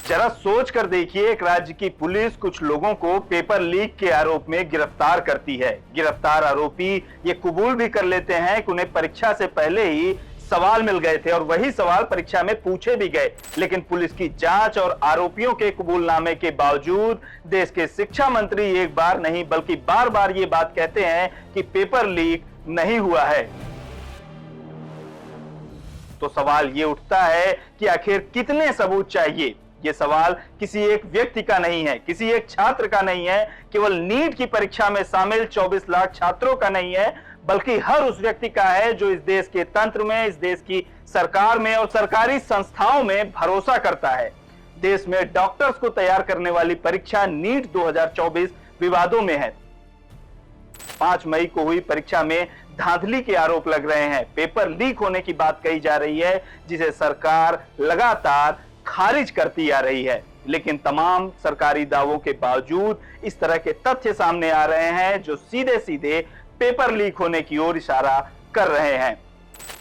जरा सोच कर देखिए, एक राज्य की पुलिस कुछ लोगों को पेपर लीक के आरोप में गिरफ्तार करती है। गिरफ्तार आरोपी ये कबूल भी कर लेते हैं कि उन्हें परीक्षा से पहले ही सवाल मिल गए थे और वही सवाल परीक्षा में पूछे भी गए, लेकिन पुलिस की जांच और आरोपियों के कबूलनामे के बावजूद देश के शिक्षा मंत्री एक बार नहीं बल्कि बार बार ये बात कहते हैं कि पेपर लीक नहीं हुआ है। तो सवाल ये उठता है कि आखिर कितने सबूत चाहिए। ये सवाल किसी एक व्यक्ति का नहीं है, किसी एक छात्र का नहीं है, केवल नीट की परीक्षा में शामिल 24 लाख छात्रों का नहीं है, बल्कि हर उस व्यक्ति का है जो इस देश के तंत्र में, इस देश की सरकार में और सरकारी संस्थाओं में भरोसा करता है। देश में डॉक्टर्स को तैयार करने वाली परीक्षा नीट 2024 विवादों में है। 5 मई को हुई परीक्षा में धांधली के आरोप लग रहे हैं, पेपर लीक होने की बात कही जा रही है, जिसे सरकार लगातार खारिज करती आ रही है। लेकिन तमाम सरकारी दावों के बावजूद इस तरह के तथ्य सामने आ रहे हैं जो सीधे सीधे पेपर लीक होने की ओर इशारा कर रहे हैं।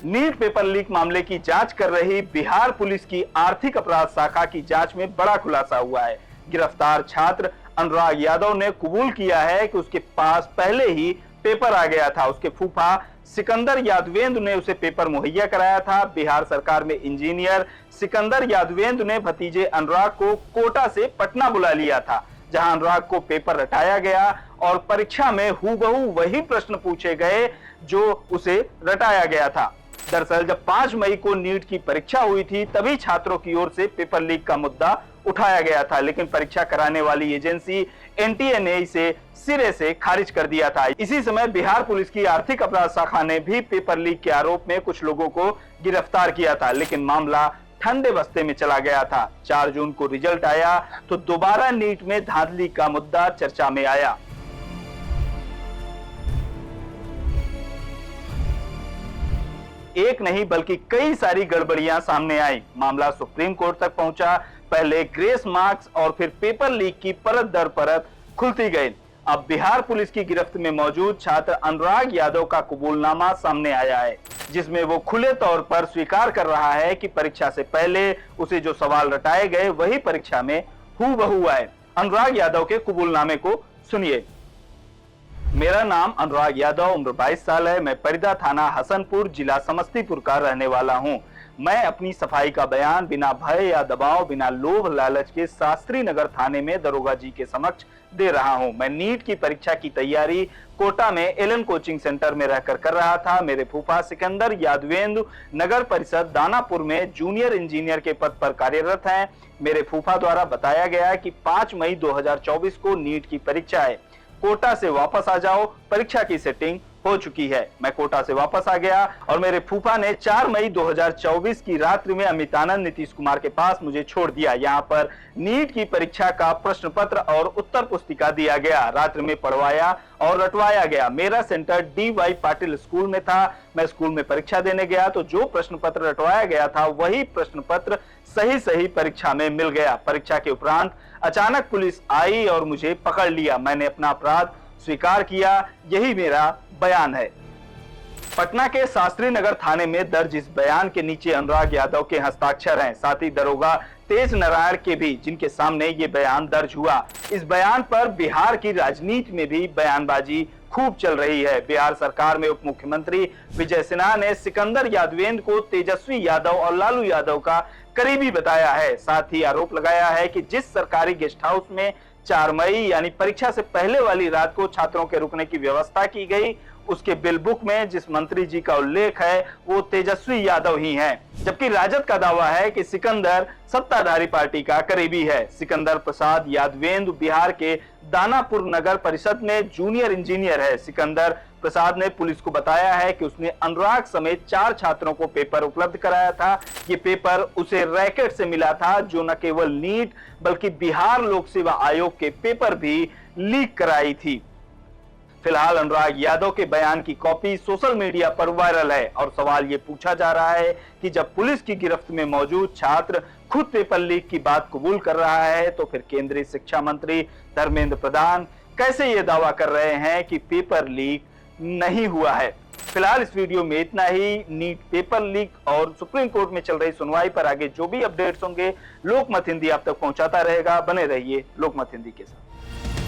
नीट पेपर लीक मामले की जांच कर रही बिहार पुलिस की आर्थिक अपराध शाखा की जांच में बड़ा खुलासा हुआ है। गिरफ्तार छात्र अनुराग यादव ने कबूल किया है कि उसके पास पहले ही पेपर आ गया था। उसके फूफा सिकंदर यादवेंद्र ने उसे पेपर मुहैया कराया था। बिहार सरकार में इंजीनियर सिकंदर यादवेंद्र ने भतीजे अनुराग को कोटा से पटना बुला लिया था, जहां अनुराग को पेपर रटाया गया और परीक्षा में हूबहू वही प्रश्न पूछे गए जो उसे रटाया गया था। दरअसल जब 5 मई को नीट की परीक्षा हुई थी, तभी छात्रों की ओर से पेपर लीक का मुद्दा उठाया गया था, लेकिन परीक्षा कराने वाली एजेंसी एनटीए ने इसे सिरे से खारिज कर दिया था। इसी समय बिहार पुलिस की आर्थिक अपराध शाखा ने भी पेपर लीक के आरोप में कुछ लोगों को गिरफ्तार किया था, लेकिन मामला ठंडे बस्ते में चला गया था। 4 जून को रिजल्ट आया तो दोबारा नीट में धांधली का मुद्दा चर्चा में आया। एक नहीं बल्कि कई सारी गड़बड़ियां सामने आई। मामला सुप्रीम कोर्ट तक पहुंचा। पहले ग्रेस मार्क्स और फिर पेपर लीक की परत दर परत खुलती गई। अब बिहार पुलिस की गिरफ्त में मौजूद छात्र अनुराग यादव का कबूलनामा सामने आया है, जिसमें वो खुले तौर पर स्वीकार कर रहा है कि परीक्षा से पहले उसे जो सवाल रटाए गए वही परीक्षा में हूबहू आए। अनुराग यादव के कबूलनामे को सुनिए। मेरा नाम अनुराग यादव, उम्र 22 साल है। मैं परिदा थाना हसनपुर जिला समस्तीपुर का रहने वाला हूं। मैं अपनी सफाई का बयान बिना भय या दबाव, बिना लोभ लालच के शास्त्री नगर थाने में दरोगा जी के समक्ष दे रहा हूं। मैं नीट की परीक्षा की तैयारी कोटा में एलन कोचिंग सेंटर में रहकर कर रहा था। मेरे फूफा सिकंदर यादवेंद्र नगर परिषद दानापुर में जूनियर इंजीनियर के पद पर कार्यरत हैं। मेरे फूफा द्वारा बताया गया कि 5 मई 2024 को नीट की परीक्षा है, कोटा से वापस आ जाओ, परीक्षा की सेटिंग हो चुकी है। मैं कोटा से वापस आ गया और मेरे फूफा ने 4 मई 2024 की रात्रि में अमितानंद नीतीश कुमार के पास मुझे छोड़ दिया। यहाँ पर नीट की परीक्षा का प्रश्न पत्र और उत्तर पुस्तिका दिया गया, रात्रि में पढ़वाया और रटवाया गया। मेरा सेंटर डी.वाई. पाटिल स्कूल में था। मैं स्कूल में परीक्षा देने गया तो जो प्रश्न पत्र रटवाया गया था वही प्रश्न पत्र सही परीक्षा में मिल गया। परीक्षा के उपरांत अचानक पुलिस आई और मुझे पकड़ लिया। मैंने अपना अपराध स्वीकार किया, यही मेरा बयान है। पटना के शास्त्री नगर थाने में दर्ज इस बयान के नीचे अनुराग यादव के हस्ताक्षर हैं, साथ ही दरोगा तेज नारायण के भी, जिनके सामने ये बयान दर्ज हुआ। इस बयान पर बिहार की राजनीति में भी बयानबाजी खूब चल रही है। बिहार सरकार में उप मुख्यमंत्री विजय सिन्हा ने सिकंदर यादवेंद्र को तेजस्वी यादव और लालू यादव का करीबी बताया है। साथ ही आरोप लगाया है कि जिस सरकारी गेस्ट हाउस में 4 मई यानी परीक्षा से पहले वाली रात को छात्रों के रुकने की व्यवस्था की गई, उसके बिल बुक में जिस मंत्री जी का उल्लेख है वो तेजस्वी यादव ही हैं। जबकि राजद का दावा है कि सिकंदर सत्ताधारी पार्टी का करीबी है। सिकंदर प्रसाद यादवेंद्र बिहार के दानापुर नगर परिषद में जूनियर इंजीनियर है। सिकंदर प्रसाद ने पुलिस को बताया है कि उसने अनुराग समेत 4 छात्रों को पेपर उपलब्ध कराया था। ये पेपर उसे रैकेट से मिला था, जो न केवल नीट बल्कि बिहार लोक सेवा आयोग के पेपर भी लीक कराई थी। फिलहाल अनुराग यादव के बयान की कॉपी सोशल मीडिया पर वायरल है और सवाल ये पूछा जा रहा है कि जब पुलिस की गिरफ्त में मौजूद छात्र खुद पेपर लीक की बात कबूल कर रहा है तो फिर केंद्रीय शिक्षा मंत्री धर्मेंद्र प्रधान कैसे ये दावा कर रहे हैं कि पेपर लीक नहीं हुआ है। फिलहाल इस वीडियो में इतना ही। नीट पेपर लीक और सुप्रीम कोर्ट में चल रही सुनवाई पर आगे जो भी अपडेट्स होंगे लोकमत हिंदी आप तक पहुंचाता रहेगा। बने रहिए लोकमत हिंदी के साथ।